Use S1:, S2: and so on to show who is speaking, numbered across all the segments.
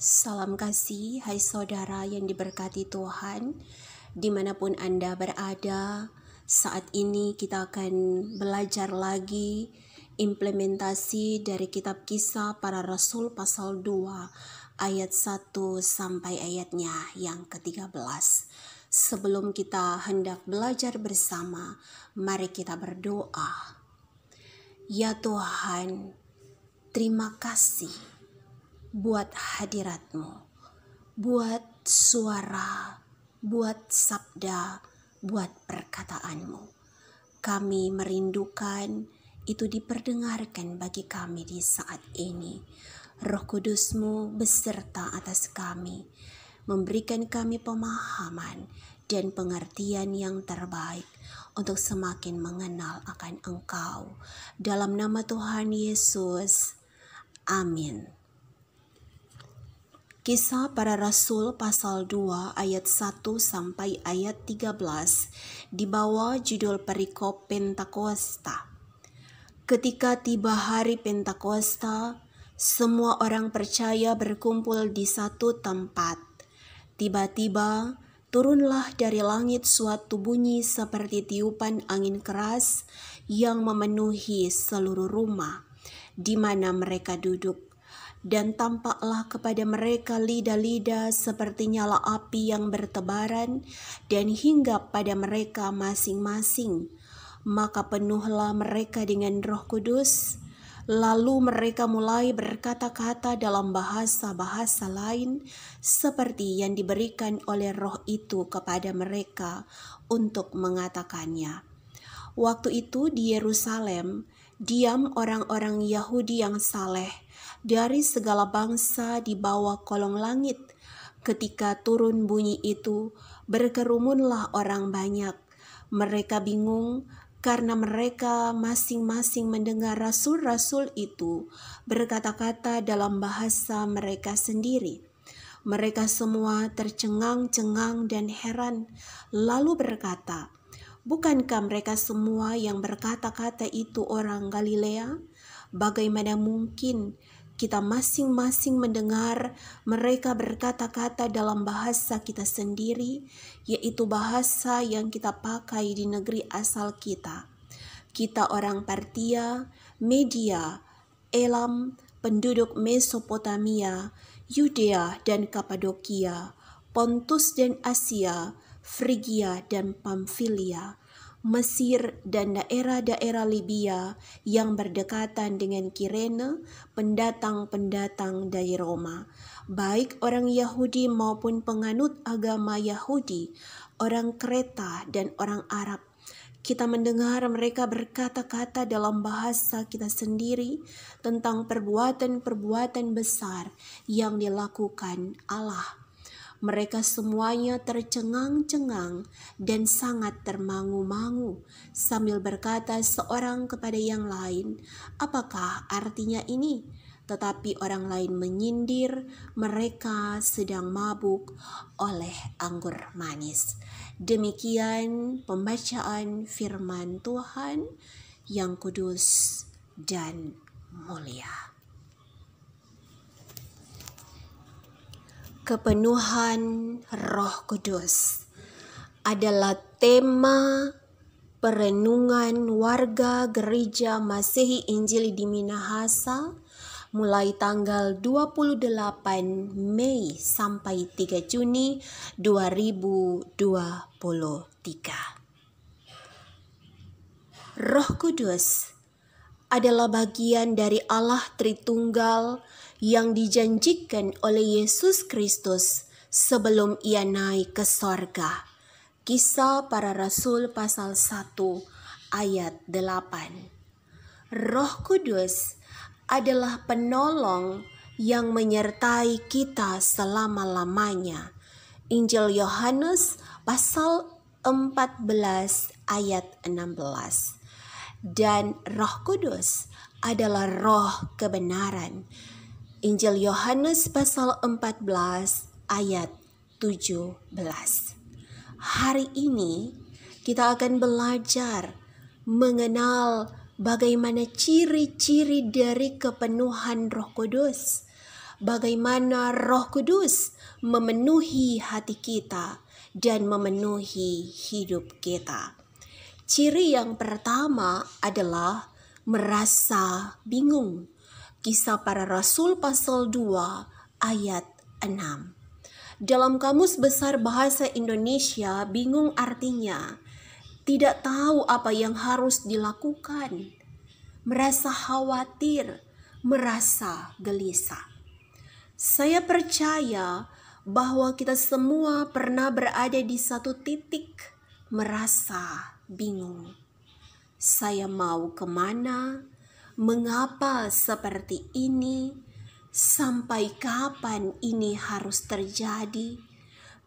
S1: Salam kasih, hai saudara yang diberkati Tuhan, dimanapun Anda berada. Saat ini kita akan belajar lagi implementasi dari kitab Kisah Para Rasul pasal 2 ayat 1 sampai ayatnya yang ke-13. Sebelum kita hendak belajar bersama, mari kita berdoa. Ya Tuhan, terima kasih buat hadirat-Mu, buat suara, buat sabda, buat perkataan-Mu. Kami merindukan itu diperdengarkan bagi kami di saat ini. Roh Kudus-Mu beserta atas kami, memberikan kami pemahaman dan pengertian yang terbaik untuk semakin mengenal akan Engkau. Dalam nama Tuhan Yesus, amin. Kisah Para Rasul pasal 2 ayat 1 sampai ayat 13 di bawah judul perikop Pentakosta. Ketika tiba hari Pentakosta, semua orang percaya berkumpul di satu tempat. Tiba-tiba turunlah dari langit suatu bunyi seperti tiupan angin keras yang memenuhi seluruh rumah di mana mereka duduk. Dan tampaklah kepada mereka lidah-lidah seperti nyala api yang bertebaran dan hinggap pada mereka masing-masing. Maka penuhlah mereka dengan Roh Kudus. Lalu mereka mulai berkata-kata dalam bahasa-bahasa lain seperti yang diberikan oleh Roh itu kepada mereka untuk mengatakannya. Waktu itu di Yerusalem diam orang-orang Yahudi yang saleh dari segala bangsa di bawah kolong langit. Ketika turun bunyi itu, berkerumunlah orang banyak. Mereka bingung karena mereka masing-masing mendengar rasul-rasul itu berkata-kata dalam bahasa mereka sendiri. Mereka semua tercengang-cengang dan heran, lalu berkata, "Bukankah mereka semua yang berkata-kata itu orang Galilea? Bagaimana mungkin kita masing-masing mendengar mereka berkata-kata dalam bahasa kita sendiri, yaitu bahasa yang kita pakai di negeri asal kita? Kita orang Partia, Media, Elam, penduduk Mesopotamia, Yudea dan Kapadokia, Pontus dan Asia, Frigia dan Pamfilia, Mesir dan daerah-daerah Libya yang berdekatan dengan Kirene, pendatang-pendatang dari Roma, baik orang Yahudi maupun penganut agama Yahudi, orang Kreta dan orang Arab. Kita mendengar mereka berkata-kata dalam bahasa kita sendiri tentang perbuatan-perbuatan besar yang dilakukan Allah. Mereka semuanya tercengang-cengang dan sangat termangu-mangu sambil berkata seorang kepada yang lain, "Apakah artinya ini?" Tetapi orang lain menyindir mereka sedang mabuk oleh anggur manis. Demikian pembacaan firman Tuhan yang kudus dan mulia. Kepenuhan Roh Kudus adalah tema perenungan warga Gereja Masehi Injili di Minahasa mulai tanggal 28 Mei sampai 3 Juni 2023. Roh Kudus adalah bagian dari Allah Tritunggal yang dijanjikan oleh Yesus Kristus sebelum ia naik ke sorga. Kisah Para Rasul pasal 1 ayat 8. Roh Kudus adalah penolong yang menyertai kita selama-lamanya. Injil Yohanes pasal 14 ayat 16. Dan Roh Kudus adalah roh kebenaran. Injil Yohanes pasal 14 ayat 17. Hari ini kita akan belajar mengenal bagaimana ciri-ciri dari kepenuhan Roh Kudus. bagaimana Roh Kudus memenuhi hati kita dan memenuhi hidup kita. Ciri yang pertama adalah merasa bingung. Kisah Para Rasul pasal 2 ayat 6. Dalam Kamus Besar Bahasa Indonesia, bingung artinya tidak tahu apa yang harus dilakukan, merasa khawatir, merasa gelisah. Saya percaya bahwa kita semua pernah berada di satu titik merasa bingung. Saya mau kemana? Mengapa seperti ini? Sampai kapan ini harus terjadi?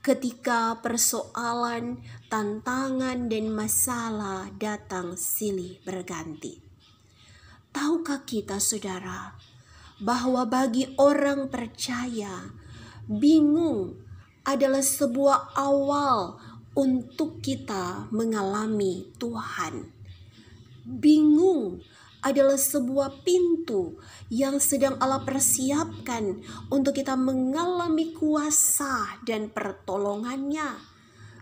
S1: Ketika persoalan, tantangan, dan masalah datang silih berganti. Tahukah kita, saudara, bahwa bagi orang percaya, bingung adalah sebuah awal untuk kita mengalami Tuhan. Bingung adalah sebuah pintu yang sedang Allah persiapkan untuk kita mengalami kuasa dan pertolongannya.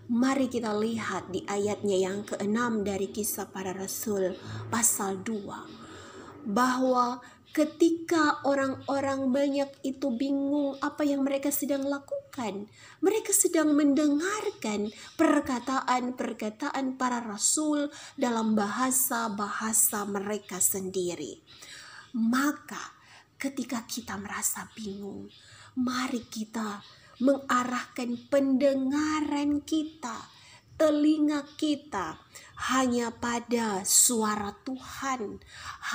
S1: Mari kita lihat di ayatnya yang ke-6 dari Kisah Para Rasul pasal 2. Bahwa ketika orang-orang banyak itu bingung apa yang mereka sedang lakukan, mereka sedang mendengarkan perkataan-perkataan para rasul dalam bahasa-bahasa mereka sendiri. Maka ketika kita merasa bingung, mari kita mengarahkan pendengaran kita, telinga kita hanya pada suara Tuhan,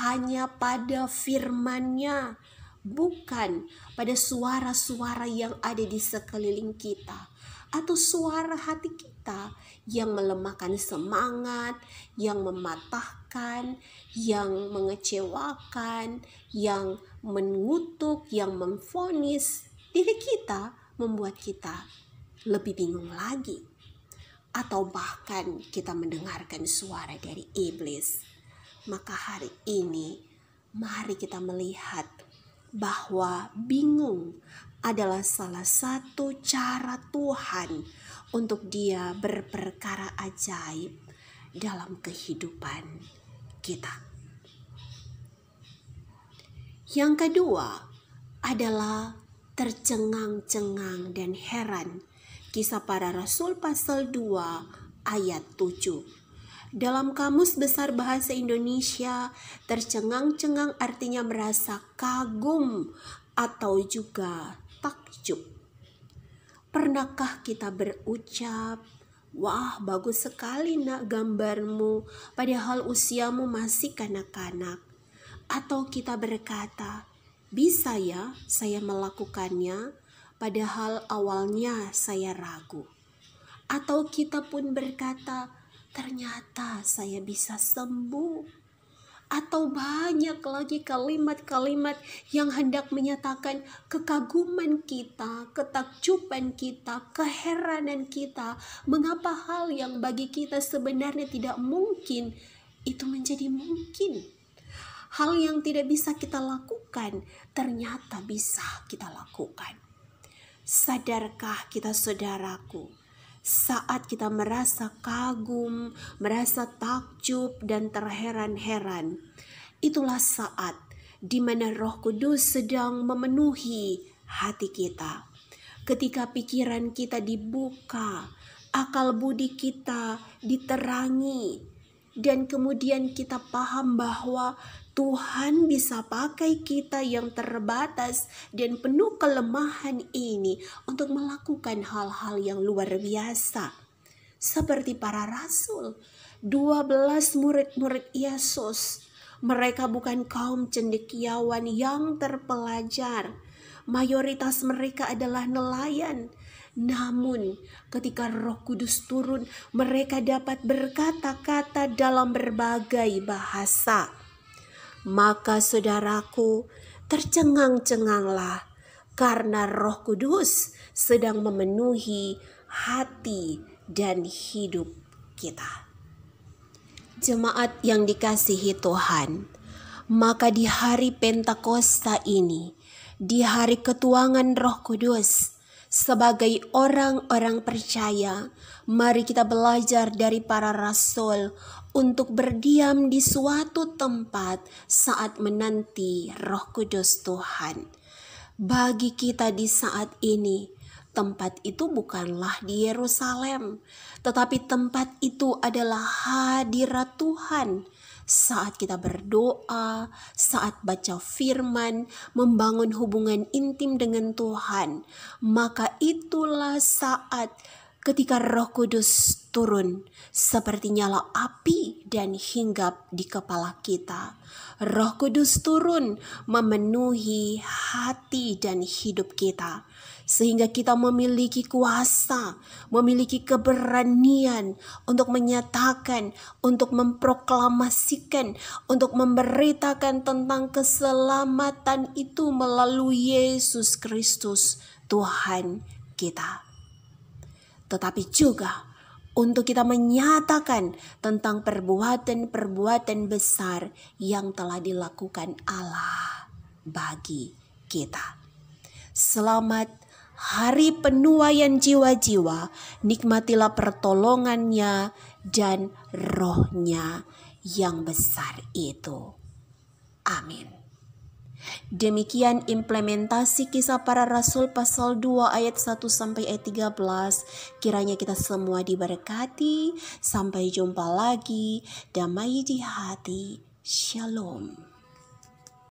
S1: hanya pada firman-Nya, bukan pada suara-suara yang ada di sekeliling kita, atau suara hati kita yang melemahkan semangat, yang mematahkan, yang mengecewakan, yang mengutuk, yang memvonis diri kita, membuat kita lebih bingung lagi. Atau bahkan kita mendengarkan suara dari iblis. Maka hari ini mari kita melihat bahwa bingung adalah salah satu cara Tuhan untuk Dia berperkara ajaib dalam kehidupan kita. Yang kedua adalah tercengang-cengang dan heran. Kisah Para Rasul pasal 2 ayat 7. Dalam Kamus Besar Bahasa Indonesia, tercengang-cengang artinya merasa kagum atau juga takjub. Pernahkah kita berucap, "Wah, bagus sekali nak gambarmu, padahal usiamu masih kanak-kanak." Atau kita berkata, "Bisa ya saya melakukannya, padahal awalnya saya ragu." Atau kita pun berkata, "Ternyata saya bisa sembuh." Atau banyak lagi kalimat-kalimat yang hendak menyatakan kekaguman kita, ketakjuban kita, keheranan kita. Mengapa hal yang bagi kita sebenarnya tidak mungkin, itu menjadi mungkin. Hal yang tidak bisa kita lakukan, ternyata bisa kita lakukan. Sadarkah kita, saudaraku, saat kita merasa kagum, merasa takjub dan terheran-heran, itulah saat di mana Roh Kudus sedang memenuhi hati kita. Ketika pikiran kita dibuka, akal budi kita diterangi, dan kemudian kita paham bahwa Tuhan bisa pakai kita yang terbatas dan penuh kelemahan ini untuk melakukan hal-hal yang luar biasa. Seperti para rasul, 12 murid-murid Yesus. Mereka bukan kaum cendekiawan yang terpelajar. Mayoritas mereka adalah nelayan. Namun ketika Roh Kudus turun, mereka dapat berkata-kata dalam berbagai bahasa. Maka saudaraku, tercengang-cenganglah karena Roh Kudus sedang memenuhi hati dan hidup kita. Jemaat yang dikasihi Tuhan, maka di hari Pentakosta ini di hari ketuangan Roh Kudus. Sebagai orang-orang percaya, mari kita belajar dari para rasul untuk berdiam di suatu tempat saat menanti Roh Kudus Tuhan. Bagi kita di saat ini, tempat itu bukanlah di Yerusalem, tetapi tempat itu adalah hadirat Tuhan. Saat kita berdoa, saat baca firman, membangun hubungan intim dengan Tuhan, maka itulah saat ketika Roh Kudus turun seperti nyala api dan hinggap di kepala kita. Roh Kudus turun memenuhi hati dan hidup kita, sehingga kita memiliki kuasa, memiliki keberanian untuk menyatakan, untuk memproklamasikan, untuk memberitakan tentang keselamatan itu melalui Yesus Kristus Tuhan kita. Tetapi juga untuk kita menyatakan tentang perbuatan-perbuatan besar yang telah dilakukan Allah bagi kita. Selamat Hari Penuaian Jiwa-jiwa, nikmatilah pertolongannya dan rohnya yang besar itu. Amin. Demikian implementasi Kisah Para Rasul pasal 2 ayat 1 sampai ayat 13. Kiranya kita semua diberkati. Sampai jumpa lagi. Damai di hati. Shalom.